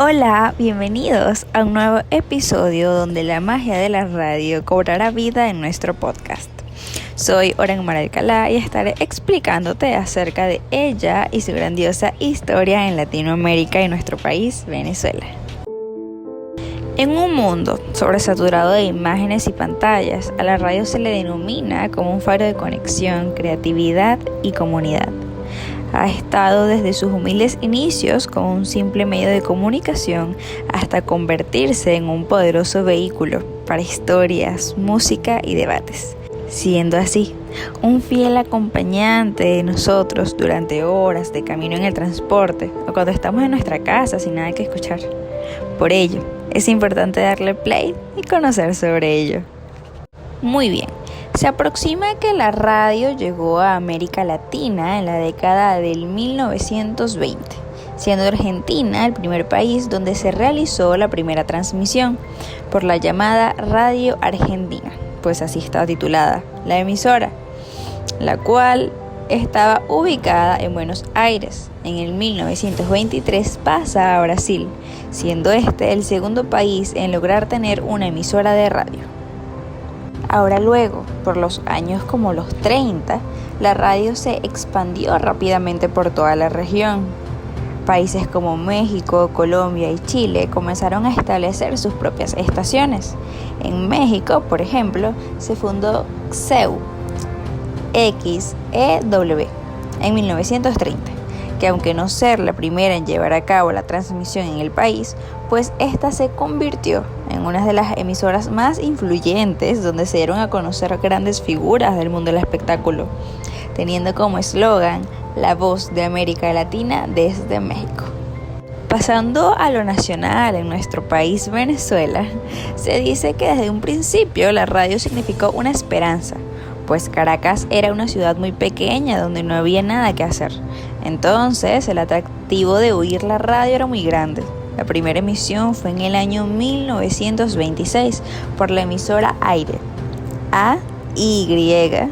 Hola, bienvenidos a un nuevo episodio donde la magia de la radio cobrará vida en nuestro podcast. Soy Oran Alcalá y estaré explicándote acerca de ella y su grandiosa historia en Latinoamérica y nuestro país, Venezuela. En un mundo sobresaturado de imágenes y pantallas, a la radio se le denomina como un faro de conexión, creatividad y comunidad. Ha estado desde sus humildes inicios como un simple medio de comunicación hasta convertirse en un poderoso vehículo para historias, música y debates. Siendo así, un fiel acompañante de nosotros durante horas de camino en el transporte o cuando estamos en nuestra casa sin nada que escuchar. Por ello, es importante darle play y conocer sobre ello. Muy bien. Se aproxima que la radio llegó a América Latina en la década del 1920, siendo Argentina el primer país donde se realizó la primera transmisión por la llamada Radio Argentina, pues así estaba titulada la emisora, la cual estaba ubicada en Buenos Aires. En el 1923 pasa a Brasil, siendo este el segundo país en lograr tener una emisora de radio. Ahora luego, por los años como los 30, la radio se expandió rápidamente por toda la región. Países como México, Colombia y Chile comenzaron a establecer sus propias estaciones. En México, por ejemplo, se fundó XEW, XEW, en 1930, que aunque no ser la primera en llevar a cabo la transmisión en el país, pues esta se convirtió en una de las emisoras más influyentes donde se dieron a conocer grandes figuras del mundo del espectáculo, teniendo como eslogan la voz de América Latina desde México. Pasando a lo nacional en nuestro país Venezuela, se dice que desde un principio la radio significó una esperanza, pues Caracas era una ciudad muy pequeña donde no había nada que hacer. Entonces el atractivo de oír la radio era muy grande. La primera emisión fue en el año 1926 por la emisora Aire, AYRE.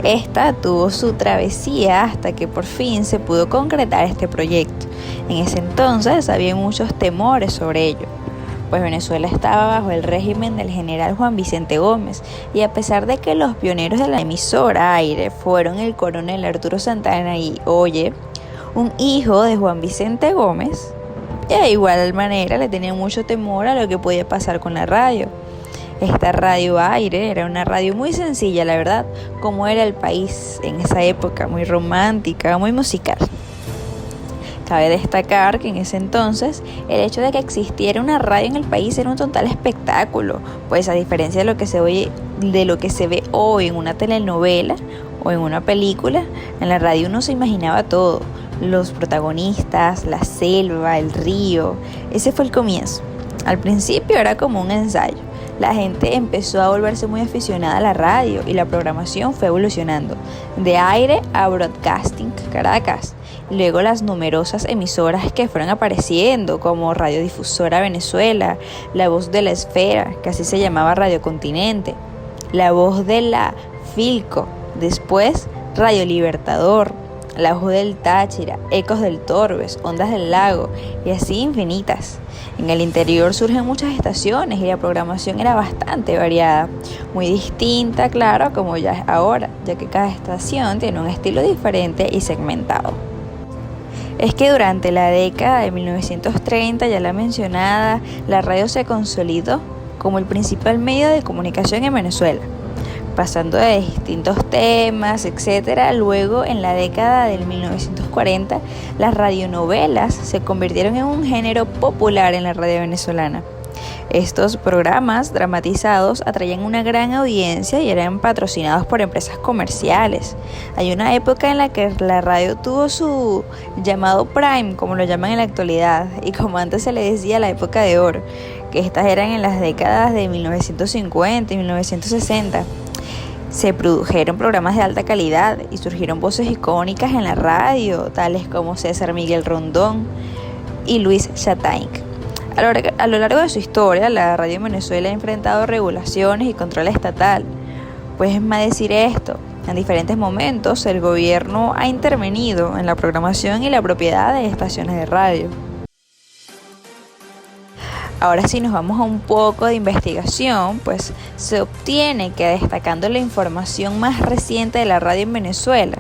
Esta tuvo su travesía hasta que por fin se pudo concretar este proyecto. En ese entonces había muchos temores sobre ello, pues Venezuela estaba bajo el régimen del general Juan Vicente Gómez, y a pesar de que los pioneros de la emisora Aire fueron el coronel Arturo Santana y Oye, un hijo de Juan Vicente Gómez, y de igual manera le tenía mucho temor a lo que podía pasar con la radio. Esta radio Aire era una radio muy sencilla, la verdad, como era el país en esa época, muy romántica, muy musical. Cabe destacar que en ese entonces el hecho de que existiera una radio en el país era un total espectáculo, pues a diferencia de lo que se ve hoy en una telenovela o en una película, en la radio uno se imaginaba todo, los protagonistas, la selva, el río. Ese fue el comienzo. Al principio era como un ensayo. La gente empezó a volverse muy aficionada a la radio y la programación fue evolucionando de Aire a Broadcasting Caracas. Luego las numerosas emisoras que fueron apareciendo como Radiodifusora Venezuela, La Voz de la Esfera, que así se llamaba Radio Continente, La Voz de la Filco, después Radio Libertador, La Voz del Táchira, Ecos del Torbes, Ondas del Lago y así infinitas. En el interior surgen muchas estaciones y la programación era bastante variada, muy distinta, claro, como ya es ahora, ya que cada estación tiene un estilo diferente y segmentado. Es que durante la década de 1930, ya la mencionada, la radio se consolidó como el principal medio de comunicación en Venezuela, pasando de distintos temas, etc. Luego, en la década del 1940, las radionovelas se convirtieron en un género popular en la radio venezolana. Estos programas dramatizados atraían una gran audiencia y eran patrocinados por empresas comerciales. Hay una época en la que la radio tuvo su llamado prime, como lo llaman en la actualidad, y como antes se le decía, la época de oro, que estas eran en las décadas de 1950 y 1960. Se produjeron programas de alta calidad y surgieron voces icónicas en la radio, tales como César Miguel Rondón y Luis Chataing. A lo largo de su historia, la radio en Venezuela ha enfrentado regulaciones y control estatal. Pues es más decir esto, en diferentes momentos el gobierno ha intervenido en la programación y la propiedad de estaciones de radio. Ahora si nos vamos a un poco de investigación, pues se obtiene que destacando la información más reciente de la radio en Venezuela,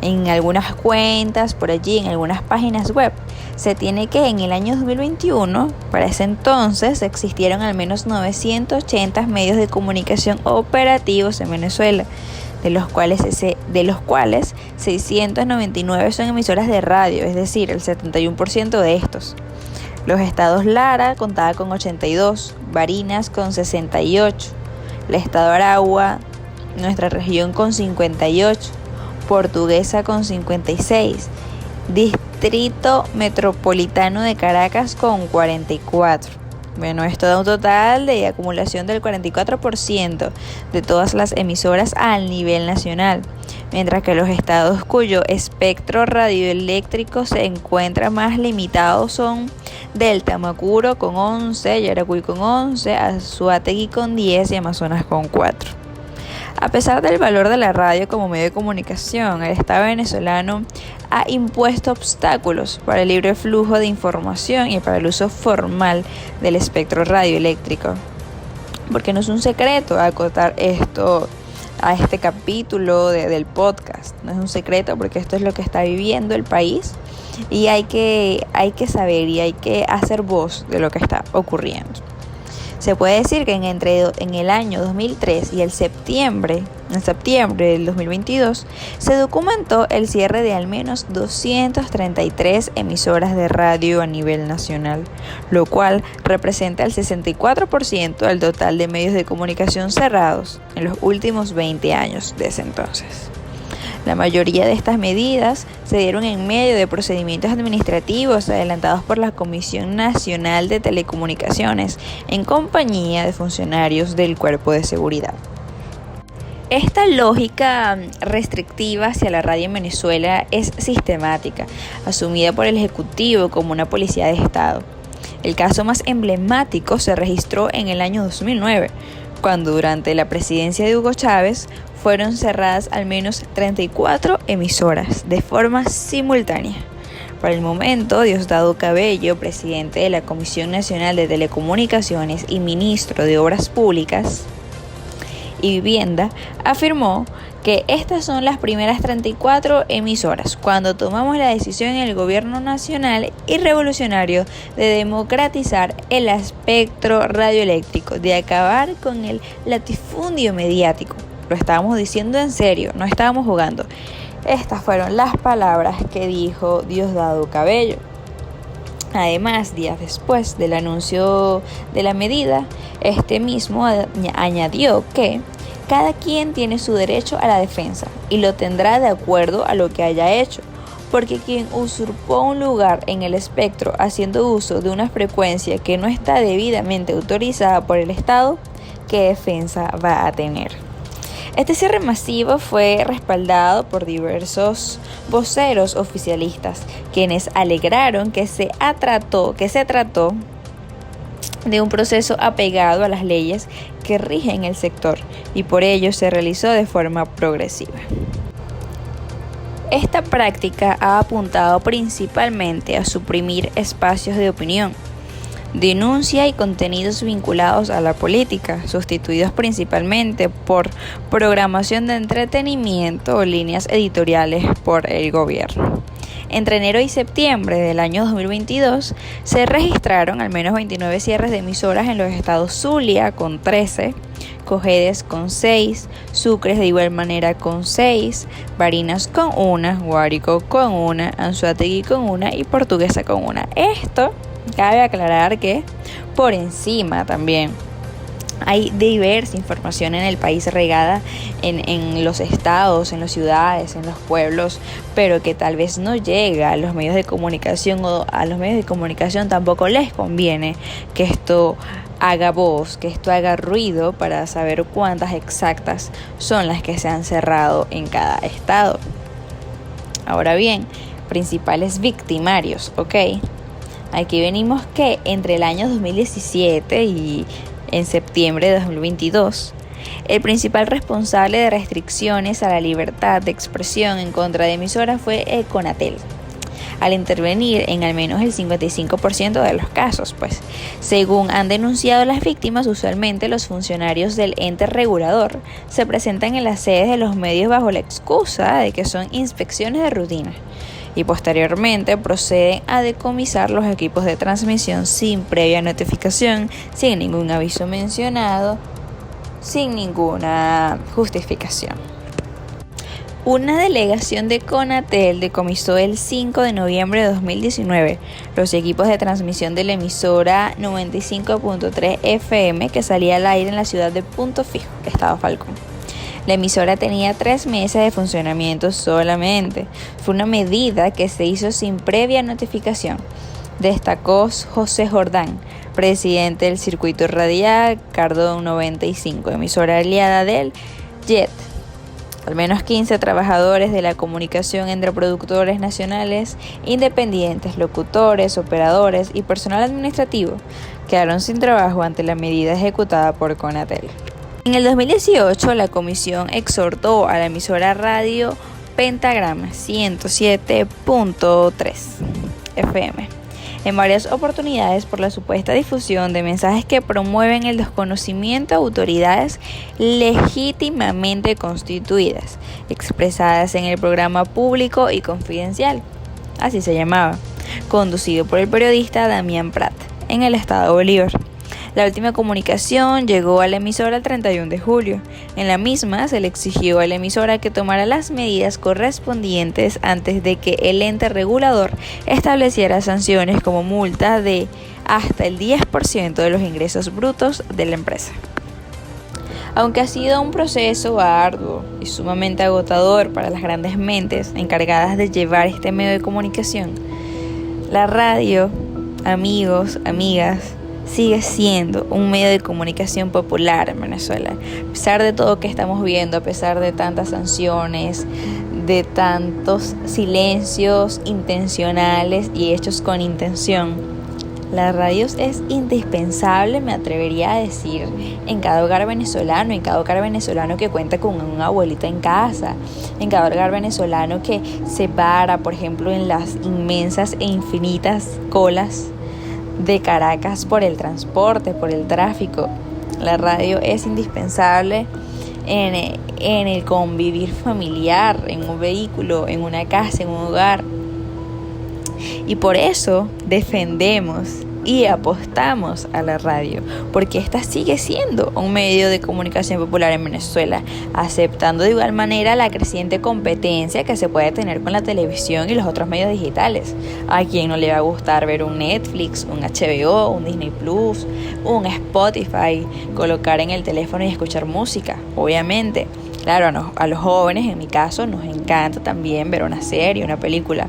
en algunas cuentas, por allí, en algunas páginas web, se tiene que en el año 2021, para ese entonces, existieron al menos 980 medios de comunicación operativos en Venezuela, de los cuales 699 son emisoras de radio, es decir, el 71% de estos. Los estados Lara contaba con 82, Barinas con 68, el estado Aragua, nuestra región con 58, Portuguesa con 56, Distrito Metropolitano de Caracas con 44. Bueno, esto da un total de acumulación del 44% de todas las emisoras al nivel nacional, mientras que los estados cuyo espectro radioeléctrico se encuentra más limitado son Delta, Macuro con 11, Yaracuy con 11, Anzoátegui con 10 y Amazonas con 4. A pesar del valor de la radio como medio de comunicación, el Estado venezolano ha impuesto obstáculos para el libre flujo de información y para el uso formal del espectro radioeléctrico. Porque no es un secreto acotar esto a este capítulo del podcast. No es un secreto porque esto es lo que está viviendo el país y hay que saber y hay que hacer voz de lo que está ocurriendo. Se puede decir que en el año 2003 y en septiembre del 2022 se documentó el cierre de al menos 233 emisoras de radio a nivel nacional, lo cual representa el 64% del total de medios de comunicación cerrados en los últimos 20 años desde entonces. La mayoría de estas medidas se dieron en medio de procedimientos administrativos adelantados por la Comisión Nacional de Telecomunicaciones en compañía de funcionarios del Cuerpo de Seguridad. Esta lógica restrictiva hacia la radio en Venezuela es sistemática, asumida por el Ejecutivo como una policía de Estado. El caso más emblemático se registró en el año 2009, cuando durante la presidencia de Hugo Chávez fueron cerradas al menos 34 emisoras de forma simultánea. Para el momento, Diosdado Cabello, presidente de la Comisión Nacional de Telecomunicaciones y ministro de Obras Públicas y Vivienda, afirmó que estas son las primeras 34 emisoras cuando tomamos la decisión en el gobierno nacional y revolucionario de democratizar el espectro radioeléctrico, de acabar con el latifundio mediático. Lo estábamos diciendo en serio, no estábamos jugando. Estas fueron las palabras que dijo Diosdado Cabello. Además, días después del anuncio de la medida, este mismo añadió que cada quien tiene su derecho a la defensa y lo tendrá de acuerdo a lo que haya hecho, porque quien usurpó un lugar en el espectro haciendo uso de una frecuencia que no está debidamente autorizada por el Estado, ¿qué defensa va a tener? Este cierre masivo fue respaldado por diversos voceros oficialistas, quienes alegaron que se trató de un proceso apegado a las leyes que rigen el sector y por ello se realizó de forma progresiva. Esta práctica ha apuntado principalmente a suprimir espacios de opinión, denuncia y contenidos vinculados a la política, sustituidos principalmente por programación de entretenimiento o líneas editoriales por el gobierno. Entre enero y septiembre del año 2022 se registraron al menos 29 cierres de emisoras en los estados Zulia con 13, Cojedes con 6, Sucre de igual manera con 6, Barinas con 1, Guárico con 1, Anzoátegui con 1 y Portuguesa con 1. Esto cabe aclarar que por encima también hay diversa información en el país regada en los estados, en las ciudades, en los pueblos, pero que tal vez no llega a los medios de comunicación o a los medios de comunicación tampoco les conviene que esto haga voz, que esto haga ruido para saber cuántas exactas son las que se han cerrado en cada estado. Ahora bien, principales victimarios, ¿ok? Aquí venimos que entre el año 2017 y en septiembre de 2022, el principal responsable de restricciones a la libertad de expresión en contra de emisoras fue el CONATEL, al intervenir en al menos el 55% de los casos, pues. Según han denunciado las víctimas, usualmente los funcionarios del ente regulador se presentan en las sedes de los medios bajo la excusa de que son inspecciones de rutina y posteriormente proceden a decomisar los equipos de transmisión sin previa notificación, sin ningún aviso mencionado, sin ninguna justificación. Una delegación de Conatel decomisó el 5 de noviembre de 2019 los equipos de transmisión de la emisora 95.3 FM que salía al aire en la ciudad de Punto Fijo, Estado Falcón. La emisora tenía 3 meses de funcionamiento solamente. Fue una medida que se hizo sin previa notificación, destacó José Jordán, presidente del circuito radial Cardón 95, emisora aliada del JET. Al menos 15 trabajadores de la comunicación entre productores nacionales, independientes, locutores, operadores y personal administrativo quedaron sin trabajo ante la medida ejecutada por Conatel. En el 2018, la comisión exhortó a la emisora radio Pentagrama 107.3 FM en varias oportunidades por la supuesta difusión de mensajes que promueven el desconocimiento a autoridades legítimamente constituidas, expresadas en el programa Público y Confidencial, así se llamaba, conducido por el periodista Damián Prat, en el estado Bolívar. La última comunicación llegó a la emisora el 31 de julio. En la misma se le exigió a la emisora que tomara las medidas correspondientes antes de que el ente regulador estableciera sanciones como multa de hasta el 10% de los ingresos brutos de la empresa. Aunque ha sido un proceso arduo y sumamente agotador para las grandes mentes encargadas de llevar este medio de comunicación, la radio, amigos, amigas, sigue siendo un medio de comunicación popular en Venezuela. A pesar de todo que estamos viendo, a pesar de tantas sanciones, de tantos silencios intencionales y hechos con intención, la radio es indispensable, me atrevería a decir, en cada hogar venezolano que cuenta con una abuelita en casa, en cada hogar venezolano que se para, por ejemplo, en las inmensas e infinitas colas de Caracas por el transporte, por el tráfico. La radio es indispensable en el convivir familiar, en un vehículo, en una casa, en un hogar. Y por eso defendemos y apostamos a la radio, porque esta sigue siendo un medio de comunicación popular en Venezuela, aceptando de igual manera la creciente competencia que se puede tener con la televisión y los otros medios digitales. A quien no le va a gustar ver un Netflix, un HBO, un Disney Plus, un Spotify, colocar en el teléfono y escuchar música, obviamente. Claro, a los jóvenes, en mi caso, nos encanta también ver una serie, una película,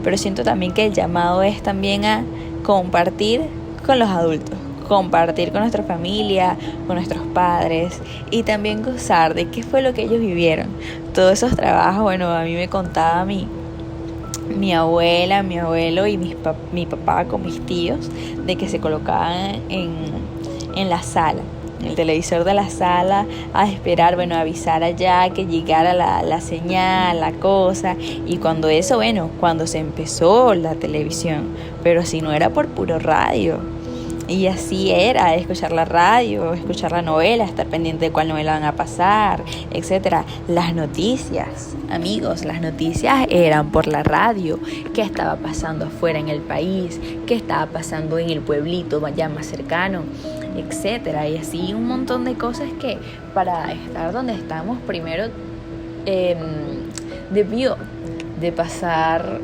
pero siento también que el llamado es también a compartir con los adultos, compartir con nuestra familia, con nuestros padres y también gozar de qué fue lo que ellos vivieron. Todos esos trabajos, a mí me contaba mi abuela, mi abuelo y mi papá con mis tíos de que se colocaban en la sala, en el televisor de la sala, a esperar, a avisar allá que llegara la señal, la cosa, y cuando se empezó la televisión, pero si no era por puro radio, y así era, escuchar la radio, escuchar la novela, estar pendiente de cuál novela van a pasar, etcétera. Las noticias, amigos, las noticias eran por la radio, qué estaba pasando afuera en el país, qué estaba pasando en el pueblito ya más cercano, etcétera, y así un montón de cosas que para estar donde estamos primero debió de pasar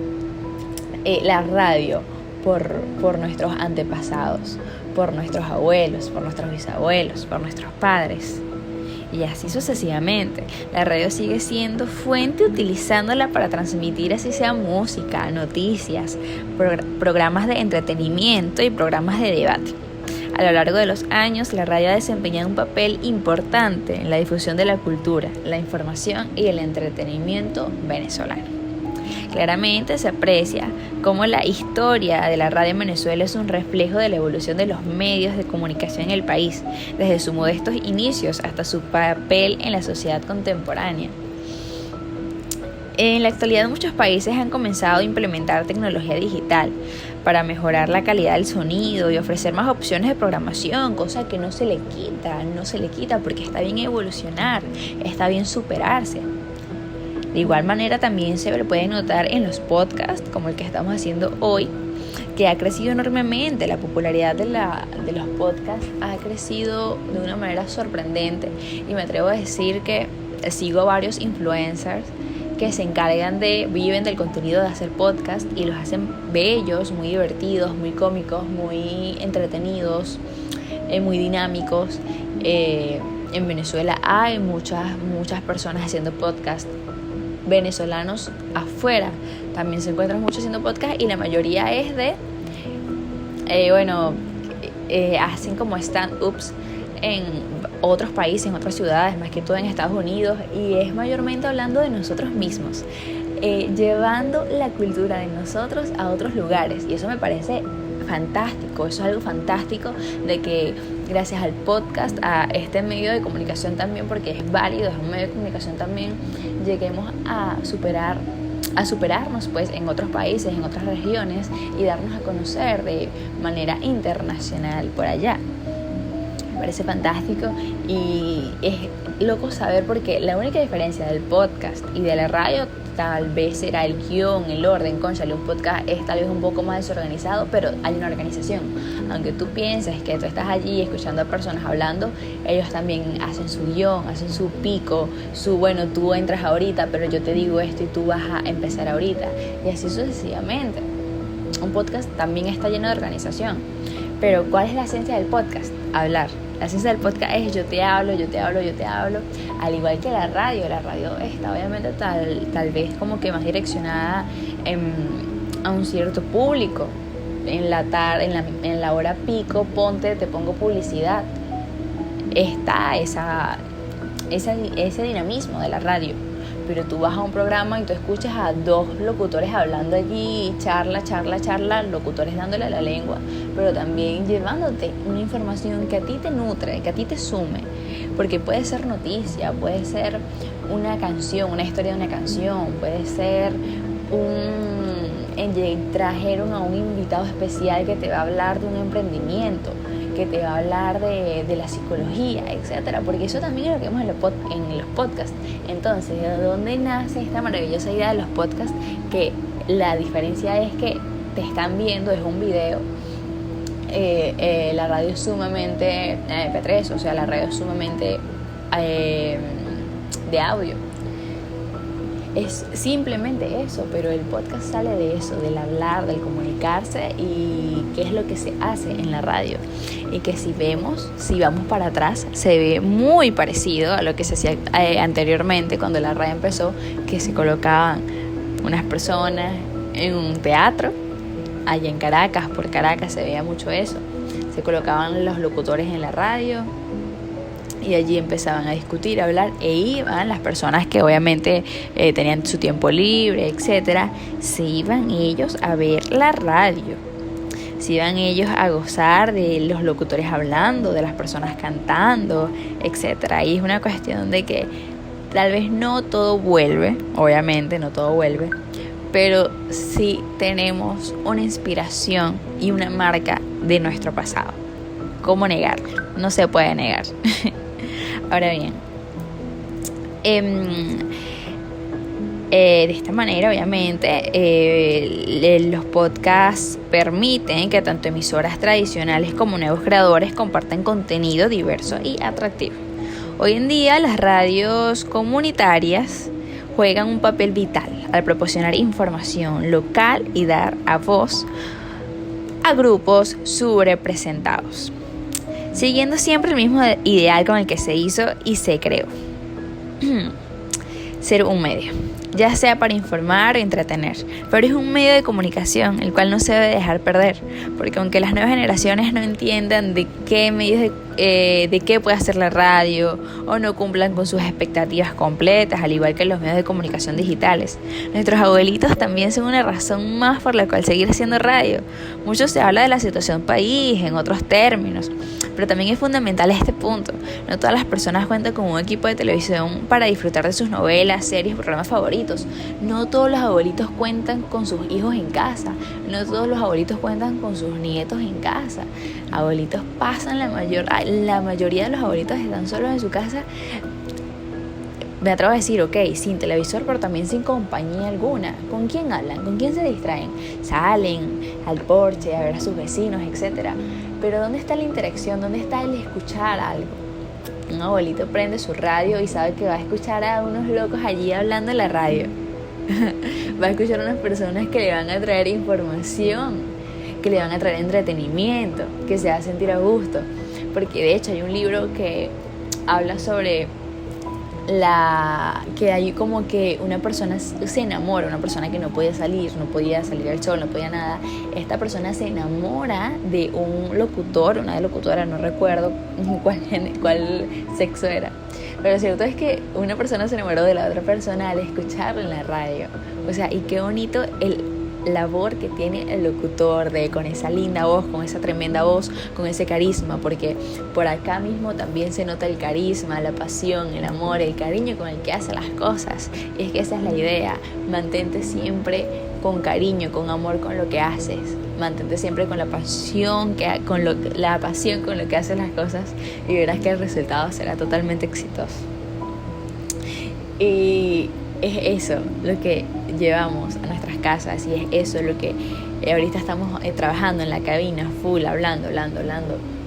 la radio por nuestros antepasados, por nuestros abuelos, por nuestros bisabuelos, por nuestros padres, y así sucesivamente. La radio sigue siendo fuente, utilizándola para transmitir así sea música, noticias, programas de entretenimiento y programas de debate. A lo largo de los años, la radio ha desempeñado un papel importante en la difusión de la cultura, la información y el entretenimiento venezolano. Claramente se aprecia cómo la historia de la radio en Venezuela es un reflejo de la evolución de los medios de comunicación en el país, desde sus modestos inicios hasta su papel en la sociedad contemporánea. En la actualidad muchos países han comenzado a implementar tecnología digital para mejorar la calidad del sonido y ofrecer más opciones de programación, cosa que no se le quita porque está bien evolucionar, está bien superarse. De igual manera también se puede notar en los podcasts como el que estamos haciendo hoy, que ha crecido enormemente. La popularidad de los podcasts ha crecido de una manera sorprendente y me atrevo a decir que sigo varios influencers que viven del contenido de hacer podcast y los hacen bellos, muy divertidos, muy cómicos, muy entretenidos, muy dinámicos. En Venezuela hay muchas personas haciendo podcast. Venezolanos afuera también se encuentran muchos haciendo podcast y la mayoría es hacen como stand-ups en otros países, en otras ciudades, más que todo en Estados Unidos, y es mayormente hablando de nosotros mismos, llevando la cultura de nosotros a otros lugares, y eso me parece fantástico. Eso es algo fantástico de que gracias al podcast, a este medio de comunicación también, porque es válido, es un medio de comunicación también, lleguemos a superarnos pues en otros países, en otras regiones y darnos a conocer de manera internacional por allá. Me parece fantástico y es loco saber, porque la única diferencia del podcast y de la radio tal vez será el guión, el orden. Cónchale, un podcast es tal vez un poco más desorganizado, pero hay una organización. Aunque tú pienses que tú estás allí escuchando a personas hablando, ellos también hacen su guión, hacen su pico, tú entras ahorita, pero yo te digo esto y tú vas a empezar ahorita. Y así sucesivamente. Un podcast también está lleno de organización. Pero ¿cuál es la esencia del podcast? Hablar. La esencia del podcast es yo te hablo, al igual que la radio. La radio está obviamente tal vez como que más direccionada a un cierto público. En la tarde, en la hora pico, te pongo publicidad. Está ese dinamismo de la radio. Pero tú vas a un programa y tú escuchas a dos locutores hablando allí, charla, locutores dándole la lengua, pero también llevándote una información que a ti te nutre, que a ti te sume, porque puede ser noticia, puede ser una canción, una historia de una canción, puede ser trajeron a un invitado especial que te va a hablar de un emprendimiento, que te va a hablar de la psicología, etcétera, porque eso también es lo que vemos en los podcasts. Entonces, ¿de dónde nace esta maravillosa idea de los podcasts? Que la diferencia es que te están viendo, es un video. La radio es sumamente MP3, o sea, la radio es sumamente de audio. Es simplemente eso, pero el podcast sale de eso, del hablar, del comunicarse, y qué es lo que se hace en la radio. Y que si vamos para atrás, se ve muy parecido a lo que se hacía anteriormente cuando la radio empezó, que se colocaban unas personas en un teatro, allá en Caracas, por Caracas se veía mucho eso. Se colocaban los locutores en la radio y allí empezaban a discutir, a hablar, e iban las personas que obviamente tenían su tiempo libre, etcétera, se iban ellos a ver la radio, se iban ellos a gozar de los locutores hablando, de las personas cantando, etcétera. Y es una cuestión de que tal vez no todo vuelve, obviamente no todo vuelve, pero sí tenemos una inspiración y una marca de nuestro pasado. ¿Cómo negarlo? No se puede negar. Ahora bien, de esta manera obviamente los podcasts permiten que tanto emisoras tradicionales como nuevos creadores compartan contenido diverso y atractivo. Hoy en día las radios comunitarias juegan un papel vital al proporcionar información local y dar a voz a grupos subrepresentados, siguiendo siempre el mismo ideal con el que se hizo y se creó. Ser un medio, ya sea para informar o entretener, pero es un medio de comunicación el cual no se debe dejar perder, porque aunque las nuevas generaciones no entiendan de qué puede hacer la radio o no cumplan con sus expectativas completas, al igual que los medios de comunicación digitales, nuestros abuelitos también son una razón más por la cual seguir haciendo radio. Mucho se habla de la situación país en otros términos, Pero también es fundamental este punto. No todas las personas cuentan con un equipo de televisión para disfrutar de sus novelas, series, programas favoritos. No todos los abuelitos cuentan con sus hijos en casa. No todos los abuelitos cuentan con sus nietos en casa. Abuelitos pasan la mayoría de los abuelitos están solos en su casa. Me atrevo a decir, ok, sin televisor, pero también sin compañía alguna. ¿Con quién hablan? ¿Con quién se distraen? Salen al porche a ver a sus vecinos, etc. Pero ¿dónde está la interacción? ¿Dónde está el escuchar algo? Un abuelito prende su radio y sabe que va a escuchar a unos locos allí hablando en la radio. Va a escuchar a unas personas que le van a traer información, que le van a traer entretenimiento, que se va a sentir a gusto. Porque de hecho hay un libro que habla sobre que hay como que una persona se enamora, una persona que no podía salir al sol, no podía nada. Esta persona se enamora de un locutor, una locutora, no recuerdo cuál sexo era. Pero lo cierto es que una persona se enamoró de la otra persona al escucharlo en la radio. O sea, y qué bonito el labor que tiene el locutor con esa linda voz, con esa tremenda voz, con ese carisma, porque por acá mismo también se nota el carisma, la pasión, el amor, el cariño con el que hace las cosas. Y es que esa es la idea, mantente siempre con cariño, con amor con lo que haces, mantente siempre con la pasión con lo que haces las cosas, y verás que el resultado será totalmente exitoso. Y es eso lo que llevamos a nuestras casas, y es eso lo que ahorita estamos trabajando en la cabina, full, hablando,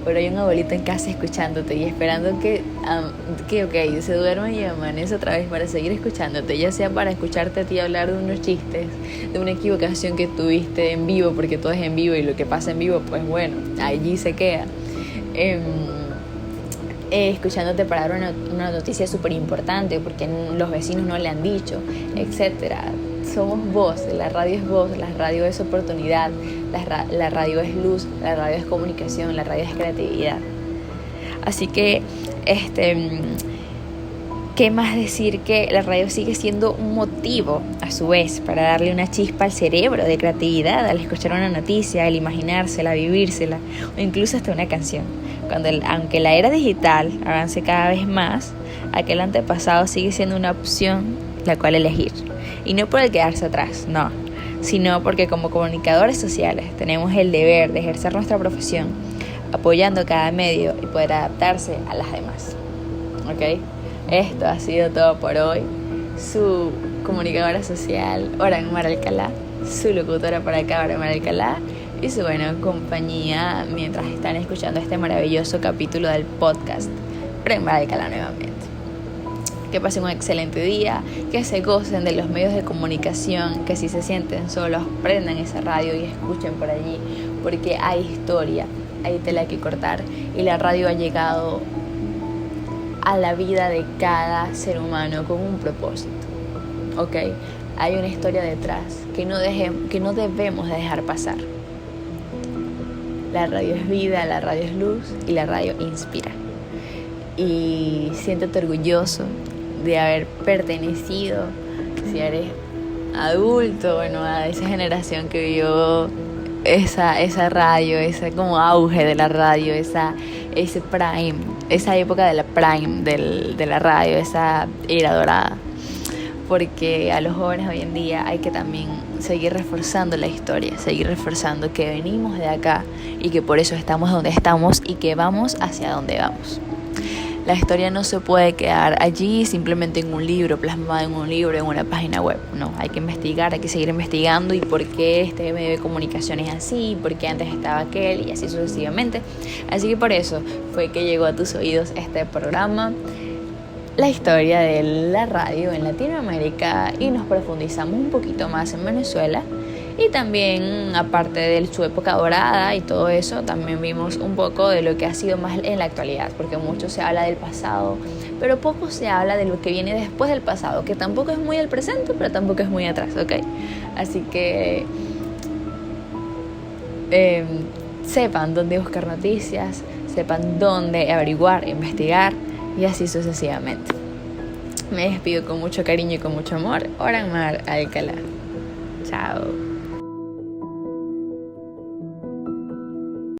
pero hay un abuelito en casa escuchándote y esperando que se duerma y amanece otra vez para seguir escuchándote, ya sea para escucharte a ti hablar de unos chistes, de una equivocación que tuviste en vivo, porque todo es en vivo y lo que pasa en vivo, pues bueno, allí se queda. Escuchándote para dar una noticia súper importante porque los vecinos no le han dicho, etcétera. Somos voz, la radio es voz, la radio es oportunidad, la radio es luz, la radio es comunicación, la radio es creatividad. Así que, ¿qué más decir? Que la radio sigue siendo un motivo, a su vez, para darle una chispa al cerebro de creatividad al escuchar una noticia, al imaginársela, vivírsela, o incluso hasta una canción. Aunque la era digital avance cada vez más, aquel antepasado sigue siendo una opción la cual elegir. Y no por el quedarse atrás, no, sino porque como comunicadores sociales tenemos el deber de ejercer nuestra profesión, apoyando cada medio y poder adaptarse a las demás. ¿Ok? Esto ha sido todo por hoy. Su comunicadora social, Oranmar Alcalá, su locutora para acá, Oranmar Alcalá, y su buena compañía mientras están escuchando este maravilloso capítulo del podcast Oranmar Alcalá nuevamente. Que pasen un excelente día, que se gocen de los medios de comunicación, que si se sienten solos, prendan esa radio y escuchen por allí, porque hay historia, hay tela que cortar, y la radio ha llegado a la vida de cada ser humano con un propósito. ¿Ok? Hay una historia detrás que no debemos de dejar pasar. La radio es vida, la radio es luz y la radio inspira. Y siéntete orgulloso de haber pertenecido, si eres adulto, a esa generación que vio esa radio, ese como auge de la radio, ese prime, esa época de la prime de la radio, esa era dorada. Porque a los jóvenes hoy en día hay que también seguir reforzando la historia, seguir reforzando que venimos de acá y que por eso estamos donde estamos y que vamos hacia donde vamos. La historia no se puede quedar allí simplemente en un libro, plasmada en un libro, en una página web. No, hay que investigar, hay que seguir investigando y por qué este medio de comunicación es así, por qué antes estaba aquel y así sucesivamente. Así que por eso fue que llegó a tus oídos este programa, la historia de la radio en Latinoamérica, y nos profundizamos un poquito más en Venezuela. Y también, aparte de su época dorada y todo eso, también vimos un poco de lo que ha sido más en la actualidad, porque mucho se habla del pasado, pero poco se habla de lo que viene después del pasado, que tampoco es muy el presente, pero tampoco es muy atrás, ¿ok? Así que sepan dónde buscar noticias, sepan dónde averiguar, investigar y así sucesivamente. Me despido con mucho cariño y con mucho amor. Oranmar Alcalá. Chao.